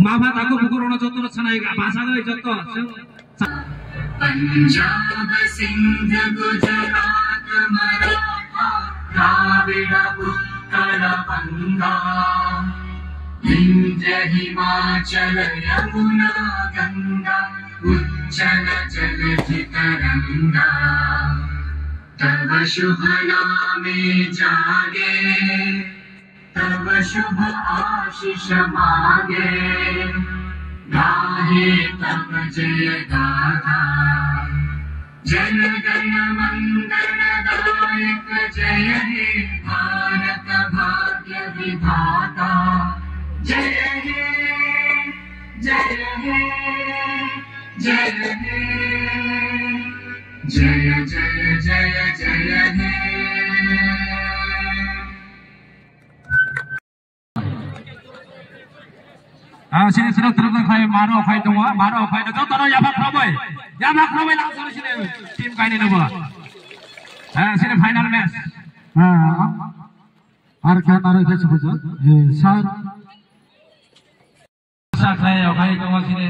माभा ताको बुकुरोना जत्तो छनाइगा भाषाले जत्तो पंजाब सिंध गुजरात मराठा द्राविड उत्कल बंगा विंध्य हिमाचल यमुना गंगा उच्चल जलधि तरंगा तव शुभ नामे जागे तव शुभ आशीष मागे गाहे तव जय गाथा जन गण मंगल दायक जय हे भारत भाग्य विधाता जय हे जय हे जय हे जय जय जय जय हे sini sudah terkait maro fight dong, maro fight dong. Tahu ya Pak Praboy langsung sini tim kain ini bola. Sini final match. Arkan arah ke sebelah. Saat saya fight dong sini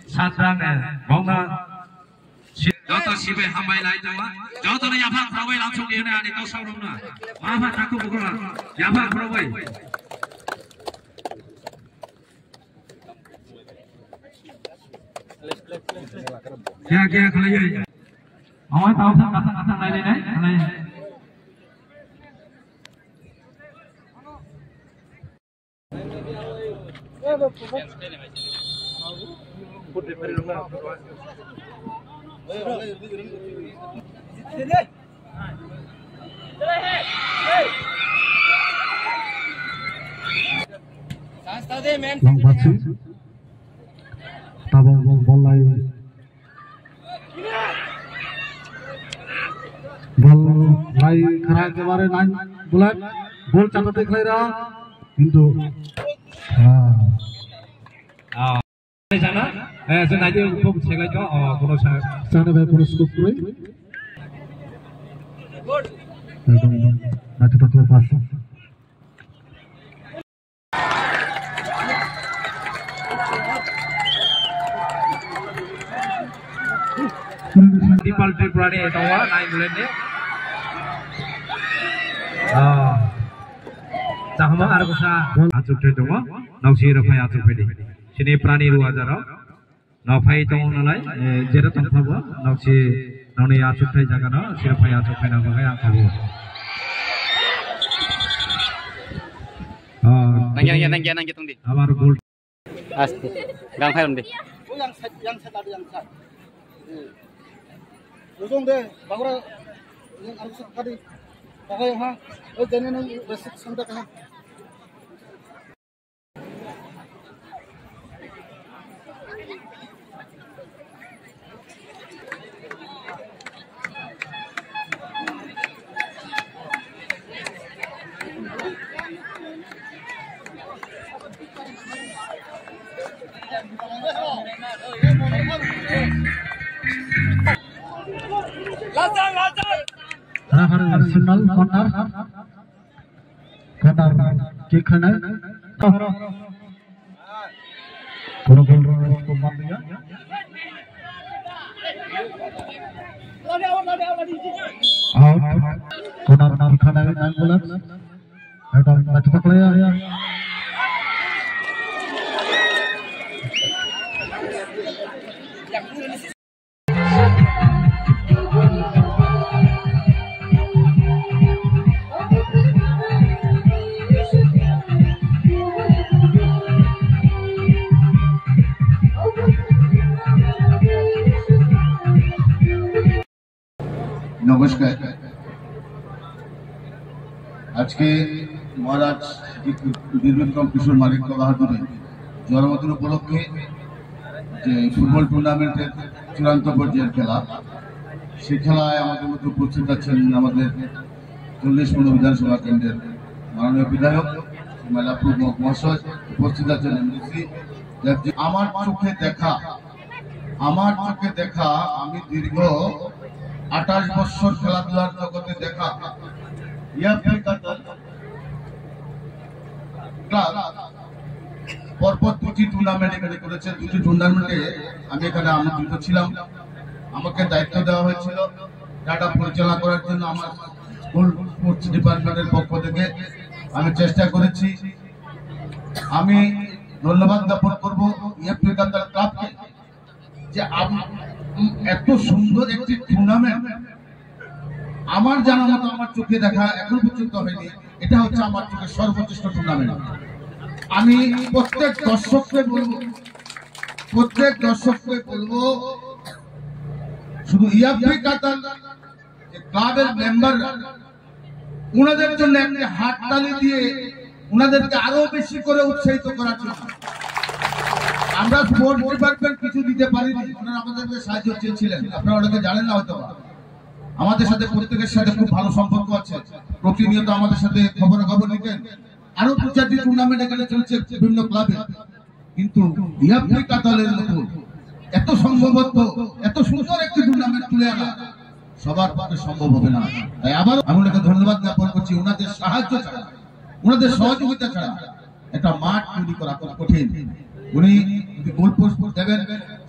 satrang bangga. Jodoh siapa hambai lain dong. Jodoh ya Pak Praboy langsung dia ni ada tosau dong na. Apa takut bukan? Ya Pak Praboy. क्या क्या खिलाइए हमारे ताऊ से कसा लाई ले नहीं भाई खरा के बारे नाइन बुलाट बोल चाहता देख ले रहा किंतु जाना ऐसे नाइजे ऊपर छेगा जो कोनो साने भाई कोनो स्कोप कोई एकदम नाच पकड़ पास dipal triplane tawa naik bulan ni cahma argosa acuk te dong nausi rafai acuk pedi sini prani ru ajaro nafai tong nalai jera tongphabo nausi nauni acuk te jagana sirafai acuk pena bagai angkabu nangya tong di abar gol asti gang phai undi yang set ada yang set ujung deh bagora yang harus tadi pakai ha jadi nang basic sampai kah Arsenal corner kick है ना कोनो गोल को मार दिया out corner नाम खाना है नाम बोला एकदम मैच पकड़े आया नमस्कार आज के महाराज वीरविक्रम किशोर मालिक बाहादुर जन्मदिन उपलक्षे फुटबल टूर्नामेंटर चूड़ान्त पर्यायर खेला से खेलाय मध्य उपस्थित आছেন আমাদের 40 নম্বর বিধানসভা কেন্দ্রের মাননীয় বিধায়ক মালাপুর মহাশয় উপস্থিত আছেন এমডিসি আমার চোখে দেখা আমি দীর্ঘ 28 বছর খেলাধুলার জগতে দেখা ক্লাব পরপর দুটি টুর্নামেন্ট এখানে করেছে। দুটি টুর্নামেন্টে আমি এখানে আমন্ত্রিত ছিলাম। আমাকে দায়িত্ব দেওয়া হয়েছিল এটা পরিচালনা করার জন্য। আমার স্কুল স্পোর্টস ডিপার্টমেন্টের পক্ষ থেকে আমি চেষ্টা করেছি। আমি ধন্যবাদ জ্ঞাপন করবো ইএফপি কাতার ক্লাবকে যে এত সুন্দর একটি টুর্নামেন্ট আমার জানা মতো আমার চোখে দেখা এখন পর্যন্ত হয়নি। এটা হচ্ছে আমার চোখে সর্বোচ্চ টুর্নামেন্ট। আমি প্রত্যেক দর্শককে বলবো শুধু ইএফপি কাতার ক্লাবের মেম্বার উনাদের জন্য একটা হাততালি দিয়ে উনাদেরকে আরো বেশি করে উৎসাহিত করার জন্য। আমরা স্পোর্টস ডিপার্টমেন্ট কিছু দিতে পারিনি, ওনারা আমাদেরকে সাহায্য চেয়েছিলেন। আপনারা অনেকে জানেন না হয়তো। আমাদের সাথে প্রত্যেকের সাথে খুব ভালো সম্পর্ক আছে, প্রতিনিয়ত আমাদের সাথে খবর নিতেন। আরো 2-4টি টুর্নামেন্ট এখানে চলছে বিভিন্ন ক্লাবে, কিন্তু ইএফপি কাতারের মতো এত সম্ভবত এত সুন্দর একটি টুর্নামেন্ট তুলে আনা সবার পক্ষে সম্ভব হবে না। তাই আবার আমি ওনাকে ধন্যবাদ জ্ঞাপন করছি। ওনাদের সাহায্য ছাড়া, ওনাদের সহযোগিতা ছাড়া একটা মাঠ তৈরি করা খুব কঠিন। উনি গোল পোস্ট দেবেন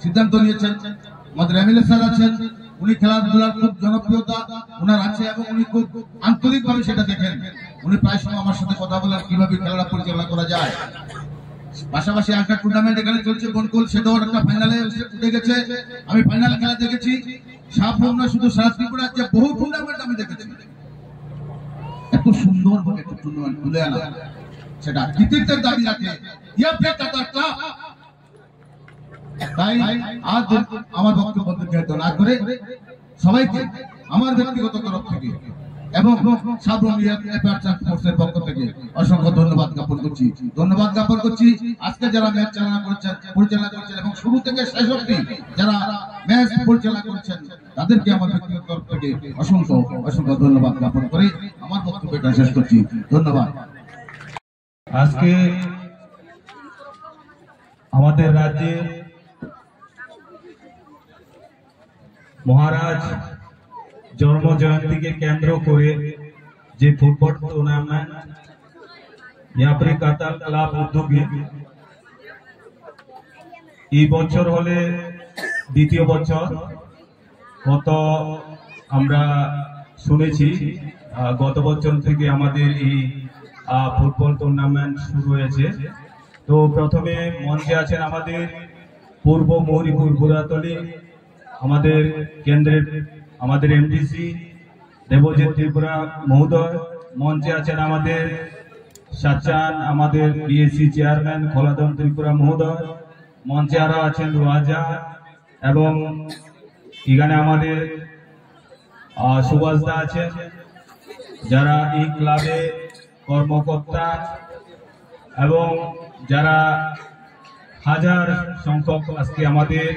সিদ্ধান্ত নিয়েছেন। আমাদের এমএলএ স্যার আছেন, উনি খেলাধুলার খুব জনপ্রিয়তা ওনার আছে এবং উনি খুব আন্তরিকভাবে সেটা দেখেন। উনি প্রায় সময় আমার সাথে কথা বলেন কিভাবে খেলাটা পরিচালনা করা যায়। পাশাপাশি একটা টুর্নামেন্ট এখানে চলছে বনকুল, সেটাও একটা ফাইনালে উঠে গেছে। আমি ফাইনাল খেলা দেখেছি। সাফল্য শুধু সারা ত্রিপুরা রাজ্যে বহু টুর্নামেন্ট আমি দেখেছি। এত সুন্দর একটা টুর্নামেন্ট তুলে আনা সেটা কৃতিত্বের দাবি রাখে ইএফপি কাতার ক্লাব। তাই আজ আমার বক্তব্য দীর্ঘায়িত না করে সবাইকে আমার ব্যক্তিগত তরফ থেকে এবং স্পোর্টসের পক্ষ থেকে অসংখ্য ধন্যবাদ জ্ঞাপন করছি। আজকে যারা ম্যাচ পরিচালনা করছেন এবং শুরু থেকে শেষ অবধি যারা ম্যাচ পরিচালনা করছেন তাদেরকে আমার ব্যক্তিগত তরফ থেকে অসংখ্য ধন্যবাদ জ্ঞাপন করে আমার বক্তব্যটা শেষ করছি। ধন্যবাদ। আজকে আমাদের রাজ্যে মহারাজ জন্ম জয়ন্তীকে কেন্দ্র করে যে ফুটবল টুর্নামেন্ট ইএফপি কাতার ক্লাব উদ্যোগে এই বছর হলে দ্বিতীয় বছর। গত আমরা শুনেছি গত বছর থেকে আমাদের এই ফুটবল টুর্নামেন্ট শুরু হয়েছে। তো প্রথমে মঞ্চে আছেন আমাদের পূর্ব মহরিপুর বুড়াতলী আমাদের কেন্দ্রের আমাদের এমডিসি দেবজিৎ ত্রিপুরা মহোদয়। মঞ্চে আছেন আমাদের সাচান আমাদের বিএসসি চেয়ারম্যান খোলাদন ত্রিপুরা মহোদয়। মঞ্চে আরো আছেন রাজা এবং এখানে আমাদের সুভাষ দা আছেন, যারা এই ক্লাবে কর্মকর্তা এবং যারা হাজার সংখ্যক আজকে আমাদের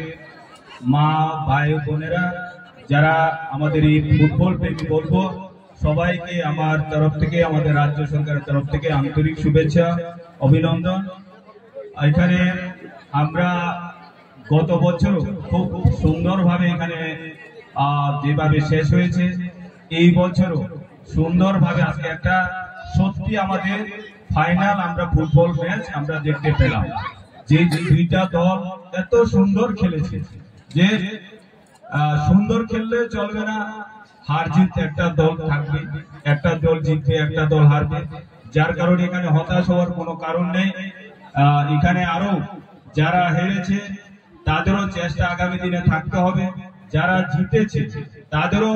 মা ভাই বোনেরা যারা আমাদের এই ফুটবল প্রেমী বলবো সবাইকে আমার তরফ থেকে, আমাদের রাজ্য সরকারের তরফ থেকে আন্তরিক শুভেচ্ছা অভিনন্দন। এখানে আমরা গত বছর খুব সুন্দরভাবে এখানে যেভাবে শেষ হয়েছে, এই বছরও সুন্দরভাবে আজকে একটা সত্যি আমাদের ফাইনাল আমরা ফুটবল ম্যাচ আমরা দেখতে পেলাম। যে দুইটা দল এত সুন্দর খেলেছে যে সুন্দর খেললে চলবে না, হার জিত একটা দল থাকবে, একটা দল জিতবে একটা দল হারবে, যার কারণে এখানে হতাশ হওয়ার কোনো কারণ নেই। এখানে আরো যারা হেরেছে তাদেরও চেষ্টা আগামী দিনে থাকতে হবে, যারা জিতেছে তাদেরও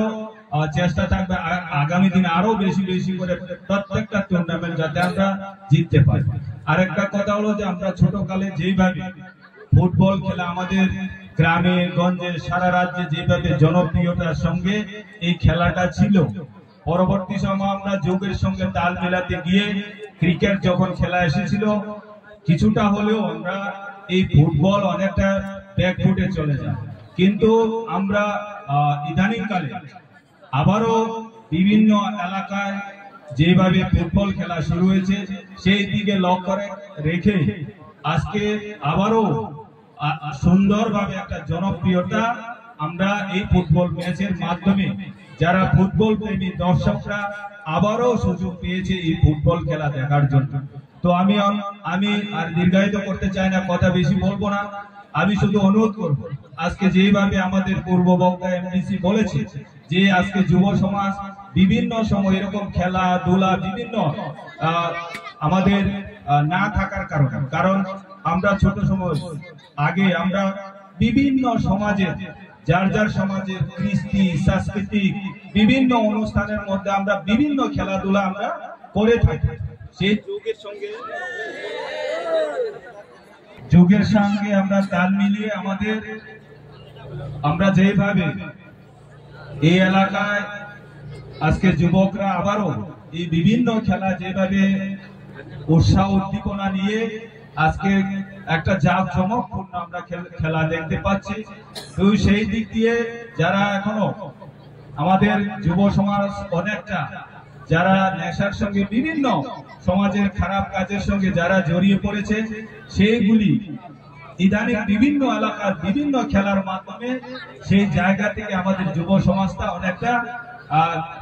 চেষ্টা থাকবে আগামী দিনে আরো বেশি বেশি করে প্রত্যেকটা টুর্নামেন্ট যাতে আমরা জিততে পারি। আরেকটা কথা হলো যে আমরা ছোটকালে যেইভাবে ফুটবল খেলা আমাদের গ্রামে গঞ্জে সারা রাজ্যে যেভাবে জনপ্রিয়তার সঙ্গে এই খেলাটা ছিল, পরবর্তী সময় আমরা যুগের সঙ্গে তাল মেলাতে গিয়ে ক্রিকেট যখন খেলা এসেছিল কিছুটা হলেও আমরা এই ফুটবল অনেকটা ব্যাকফুটে চলে যায়। কিন্তু আমরা ইদানিংকালে আবারও বিভিন্ন এলাকায় যেভাবে ফুটবল খেলা শুরু হয়েছে সেই দিকে লক্ষ্য রেখে আজকে আবারও সুন্দরভাবে একটা জনপ্রিয়তা আমরা এই ফুটবল ম্যাচের মাধ্যমে যারা ফুটবল প্রেমী দর্শকরা আবারও সুযোগ পেয়েছে এই ফুটবল খেলা দেখার জন্য। তো আমি আর দীর্ঘায়িত করতে চাই না, কথা বেশি বলবো না। আমি শুধু অনুরোধ করব, আজকে যেভাবে আমাদের পূর্ব বক্তা এমডিসি বলেছে যে আজকে যুব সমাজ বিভিন্ন সময় এরকম খেলাধুলা বিভিন্ন আমাদের না থাকার কারণ আমরা ছোট সময় আগে আমরা বিভিন্ন সমাজের যার সমাজের কৃষ্টি সাংস্কৃতিক বিভিন্ন অনুষ্ঠানের মধ্যে আমরা বিভিন্ন খেলাধুলা আমরা করে থাকি। সেই যুগের সঙ্গে আমরা তাল মিলিয়ে আমরা যেভাবে এই এলাকায় আজকে যুবকরা আবারও এই বিভিন্ন খেলা যেভাবে উৎসাহ উদ্দীপনা নিয়ে আজকে একটা জাঁকজমকপূর্ণ আমরা খেলা দেখতে পাচ্ছি। তো সেই দিক দিয়ে যারা এখনো আমাদের যুব সমাজ অনেকটা যারা নেশার সঙ্গে বিভিন্ন সমাজের খারাপ কাজের সঙ্গে যারা জড়িয়ে পড়েছে, সেইগুলি ইদানিং বিভিন্ন এলাকার বিভিন্ন খেলার মাধ্যমে সেই জায়গা থেকে আমাদের যুব সমাজটা অনেকটা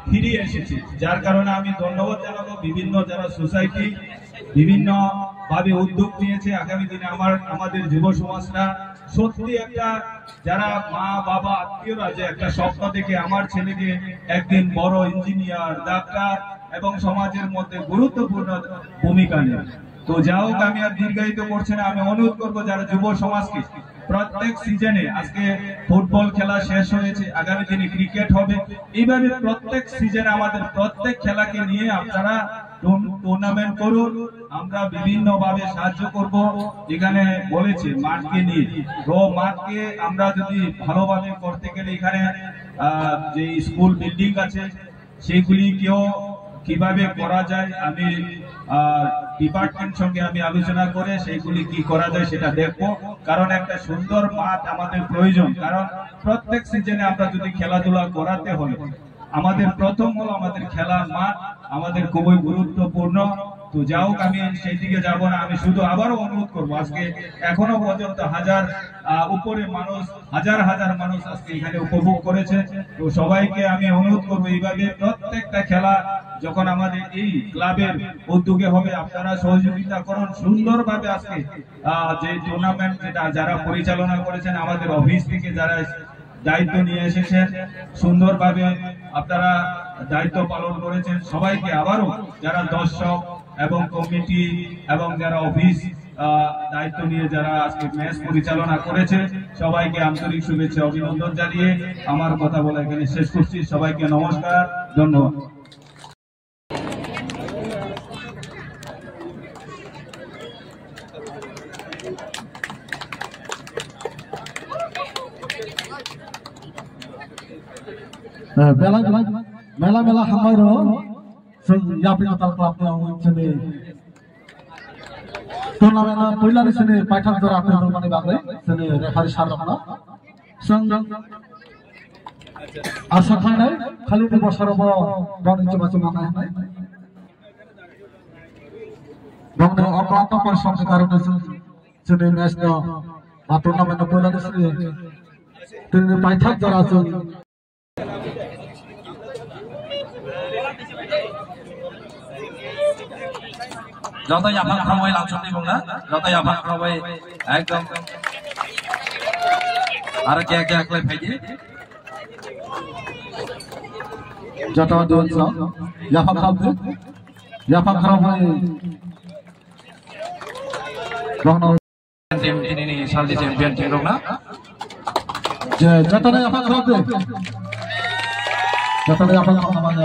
ফিরে এসেছে। যার কারণে আমি ধন্যবাদ জানাবো বিভিন্ন যারা সোসাইটি বিভিন্ন ভাবে উদ্যোগ নিয়েছে। আগামী দিনে আমাদের যুব সমাজরা সত্যি একটা যারা মা বাবা আত্মীয়রা যে একটা স্বপ্ন দেখে আমার ছেলেকে একদিন বড় ইঞ্জিনিয়ার ডাক্তার এবং সমাজের মধ্যে গুরুত্বপূর্ণ ভূমিকা নেয়। তো যা হোক, আমি আর দীর্ঘায়িত করছি না। আমি অনুরোধ করবো যারা যুব সমাজকে প্রত্যেক সিজনে আজকে ফুটবল খেলা শেষ হয়েছে, আগামী দিনে ক্রিকেট হবে, এইভাবে প্রত্যেক সিজনে আমাদের প্রত্যেক খেলাকে নিয়ে আপনারা টুর্নামেন্ট করুন। আমরা বিভিন্ন ভাবে সাহায্য করব। এখানে বলেছে মাঠকে নিয়ে, তো মাঠকে আমরা যদি ভালোভাবে করতে গেলে এখানে যে স্কুল বিল্ডিং আছে সেগুলিকেও কিভাবে করা যায়, আমি ডিপার্টমেন্ট সঙ্গে আমি আলোচনা করে সেইগুলি কি করা যায় সেটা দেখবো। কারণ একটা সুন্দর মাঠ আমাদের প্রয়োজন, কারণ প্রত্যেক সিজনে আমরা যদি খেলাধুলা করাতে হলে আমাদের প্রথম হলো আমাদের খেলার মাঠ আমাদের খুবই গুরুত্বপূর্ণ। তো যা হোক, আমি সেই দিকে যাব না। আমি শুধু আবারও অনুরোধ করবো, আজকে এখনো পর্যন্ত উপরে মানুষ হাজার মানুষ আজকে এখানে উপভোগ করেছে। তো সবাইকে আমি অনুরোধ করবো এইভাবে প্রত্যেকটা খেলা যখন আমাদের এই ক্লাবের উদ্যোগে হবে আপনারা সহযোগিতা করুন সুন্দরভাবে। আজকে যে টুর্নামেন্ট যেটা যারা পরিচালনা করেছেন আমাদের অফিস থেকে যারা দায়িত্ব নিয়ে এসেছেন সুন্দরভাবে আপনারা দায়িত্ব পালন করেছেন, সবাইকে আবারও যারা দর্শক এবং কমিটি এবং যারা অফিস দায়িত্ব নিয়ে যারা আজকে ম্যাচ পরিচালনা করেছে সবাইকে আন্তরিক শুভেচ্ছা অভিনন্দন জানিয়ে আমার কথা বলা এখানে শেষ করছি। সবাইকে নমস্কার, ধন্যবাদ। मेला हमारो यापिनाताल क्लाबनि जोंनि टुर्नामेन्ट पहिलानि जोंनि पाइथाक जरा टुर्नामेन्टनि बागै जोंनि रेफारि सारमोना जों आसा खालामनाय खालि बोसोराव गावनि जमा नायनाय गावनि अक्लान्त परिश्रमनि कारणे जोंनि मेचनि टुर्नामेन्ट पहिलानि जोंनि पाइथाक जरा जों যত আফান খাওয়াই লাঞ্চনি বুংনা যত আফান খাওয়াই একদম আর কে একলাই ফাইদি যত দোলছ আফান খাওয়াই বহন টিম ini সালদি চ্যাম্পিয়ন টিম রংনা যে যত আফান খাওয়াই মানে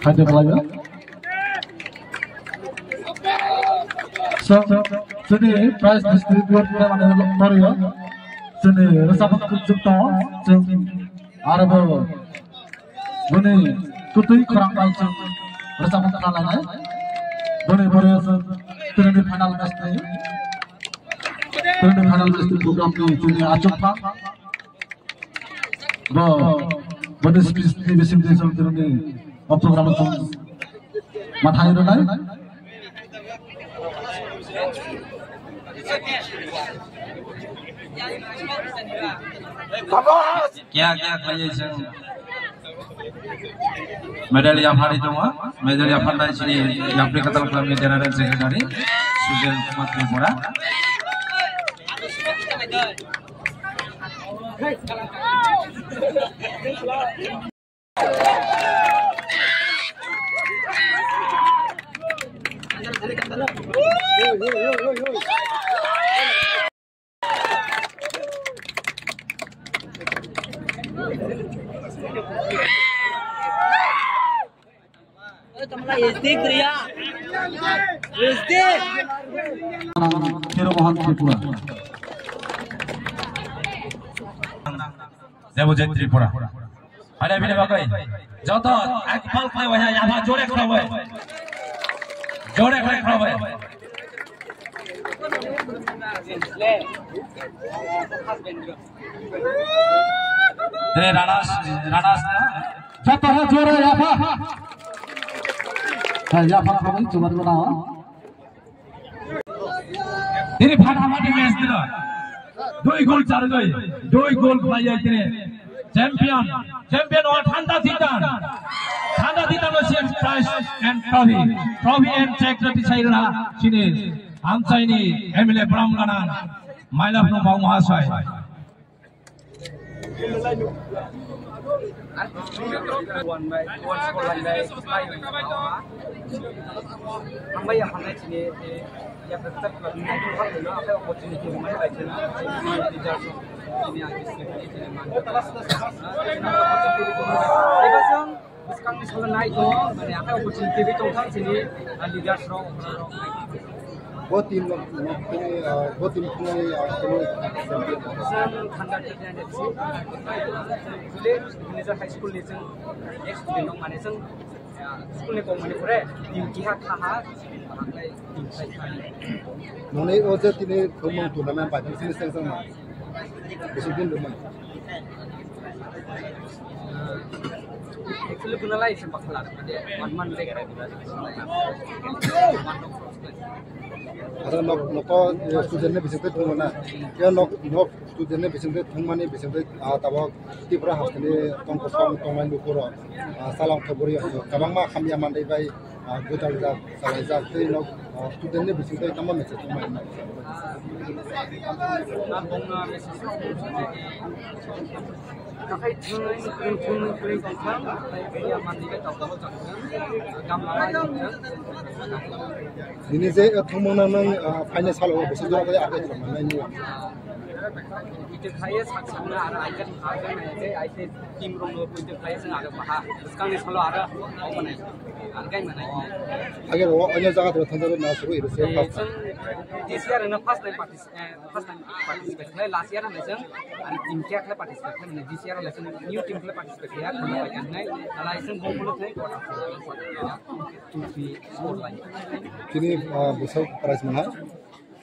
খাইতে বলা जोंनि प्राइज डिस्ट्रिबिउट खालामनाय जोंनि रोजाबग्रा जों आरोबाव जोंनि कुतुइ खरांबालजों रोजाबग्रा लानाय दिनै बरियाजों दिनैनि फाइनाल मेचनि प्रग्रामनि जोंनि आचुफा बदि स्पिचनि बेसिमनि जों दिनैनि प्रग्रामजों माथाय रोनाय क्या खाइए medali afari dong, medali afari sini yang berkaitan dengan General Secretary Sujan Kumar Tripura. Mohan Tripura. Devojit Tripura. Ada bini bagai. Jodoh, akpal kau wajah apa jorek kau wajah. Jorek kau wajah. Ini ranas. Jodoh jorek apa? Ya apa kau coba dulu tahu. Ini ফাটাফাটি match দিল 2 গোল 4 গোল 2 গোল পাইয়া তিনি champion ও ঠান্ডা দিতান same prize and trophy and cheque রটি সাইরা সিনে আমচাইনি এমএলএ ব্রাহ্মণান মাইলাফনো বাউ মহাশয় yang tetap lakukan itu kan dulu apa opportunity mana aja na ini jadi ini agak sedikit ini mana opportunity itu lepas yang sekarang ni sekolah naik tu mana apa opportunity itu kan sini leader strong Both team punya sen tanda terjadi di sini Indonesia high school ni sen ex student mana sen school ni kau mana pura tim kihat kahar Nona oje tini thumung tournament pada sini sengsang mana? Besok din rumah. Actually guna lah isu bakal ada. Man lagi ada. Ada noko studentnya besok itu mana? Dia nok studentnya besok itu thumane besok itu tahu tiba hari ini tongmain lukuro salam kaburi. Kabang mah kami aman deh bay. Gutal jat, salai jat, tu nok studentnya besok itu kamu macam thumane. Kahit tuloy kan, kaya mandiga tahu gambar Ini saya thumung nang finance hal apa besok juga ada itu mana ini. Itu kaya sana ada icon nanti itu tim romo itu kaya sana ada bahas. Sekarang ni kalau ada apa mana? Angkai mana? Agar orang jaga tu tanda nak suruh itu saya. This year na first time participate. Last year na lesson and team kia kala participate. This year lesson new team kala participate ya. Kalau kan naik, kalau lesson bolu tu to be score line. Kini besok prize mana?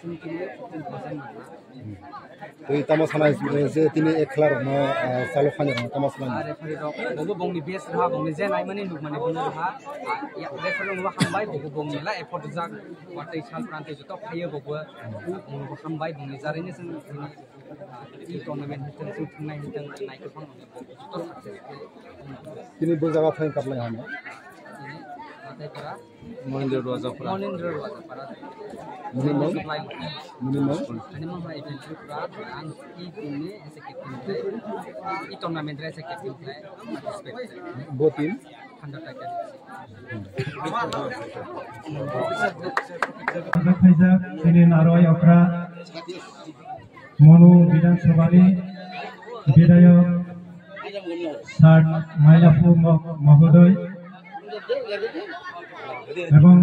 Sini kini 10% mana? तो Thomas खाना से तीन एक खिलाड़ में सालों खाने में Thomas खाना अरे फिर तो वो बोंगी बेस रहा बोंगी जेन I money look money Bongi रहा या रेफर लोग हम बाई वो बोंगी ला एफर्ट जाग वाटे साल प्रांत जो तो खाये वो हम बाई बोंगी जारे ने सन ये टूर्नामेंट हितन से थंगाई हितन नाइट को तो किन्हीं बहुत जगह फाइन कर लें हमें Monitor Rosa Para minimum by event and ini tournament race participate both team 100 ini Narwai Okra Monu Bidan Sabani Bidayok Sar Mailapu Mahodoy এবং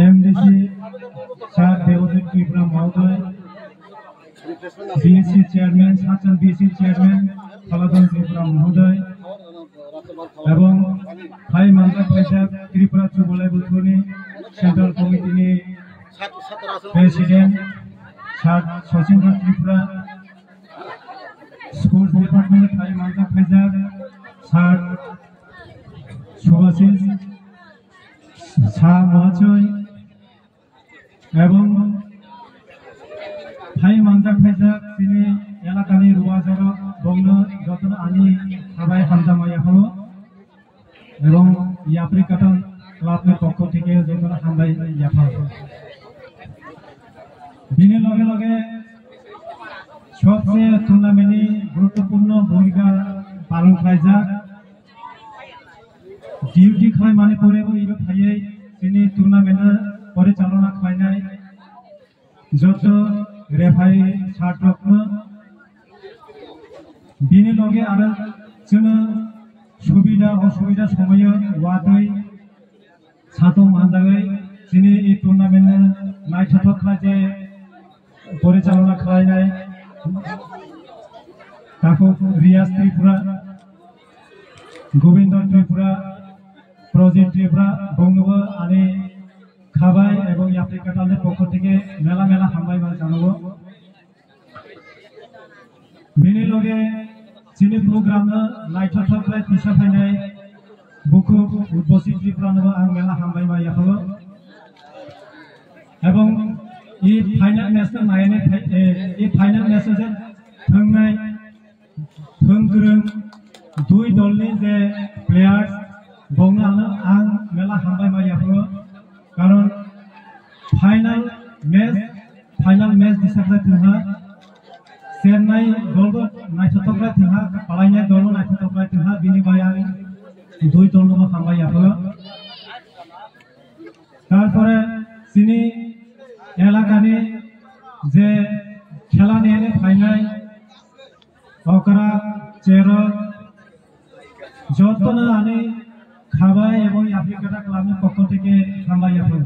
এমডিসি স্যার দেবজিৎ ত্রিপুরা মহোদয় বিএসসি চেয়ারম্যান সাচল বিএসসি চেয়ারম্যান ফলাদল ত্রিপুরা মহোদয় এবং ভাই মানজা ফেসাব ত্রিপুরা যুবলাই বুথনি সেন্ট্রাল কমিটিনি president sir Sachindra Tripura sports department ভাই মানজা ফেসাব স্যার সুভাষিস শাহ মহাশয় এবং ভাই মানজাক ফাইজাক তিনি এলাকানি রুয়াজার বংন যতন আনি সবাই হামজামাই হলো এবং আফ্রিকাটন ক্লাবের পক্ষ থেকে যত হামবাই ইয়াফা বিনি লগে লগে সবচেয়ে টুর্নামেন্টে গুরুত্বপূর্ণ ভূমিকা পালন খাইজা ডিউটি খাই মানে পরে ইউরোপ হাইয়ে তিনি টুর্নামেন্টের পরিচালনা খাইনাই যত রেফারি সার্টকनो बिनि लगे आरो जोङो सुबिदा असुबिदा समायो वादै साथं मानजागै दिनै এই टुर्नामेन्ट नायथावथाव जे परिचालना खालामनाय ताखौ रियाज त्रिपुरा गोविंद त्रिपुरा प्रजित त्रिपुरा बंगबो आनि खाबाय এবং আফ্রিকাটালের পক্ষ থেকে মেলা মেলা হামবাই মান জানাবো बिनि लगे जिनि प्रग्राम नायथावथाव फैसा फैनाय बुखु उद्बोसी त्रिपुरानोबो आं मेला हामबाय मायाखौ এবং এই फाइनल मैच नायने এই फाइनल मैच जे थांनाय थोंगोरों दुई दलनि जे प्लेयार्स बंगलानो आं मेला हामबाय मायाखौ कारण फाइनल मैच दिसाखै जोंहा चेन्नाई दलबो नायथावथाव जोंहा पालायनाय दल नायथावथाव जोंहा बिनि बायां दुई दलनोबो हामबायाखौ तारपरे जिनि एलाकानि जे खेला नेने फाइनाय अकरा चेर যতন আনি খাবাই এবং আফ্রিকাটা ক্লাবের পক্ষ থেকে হামবায়াखौ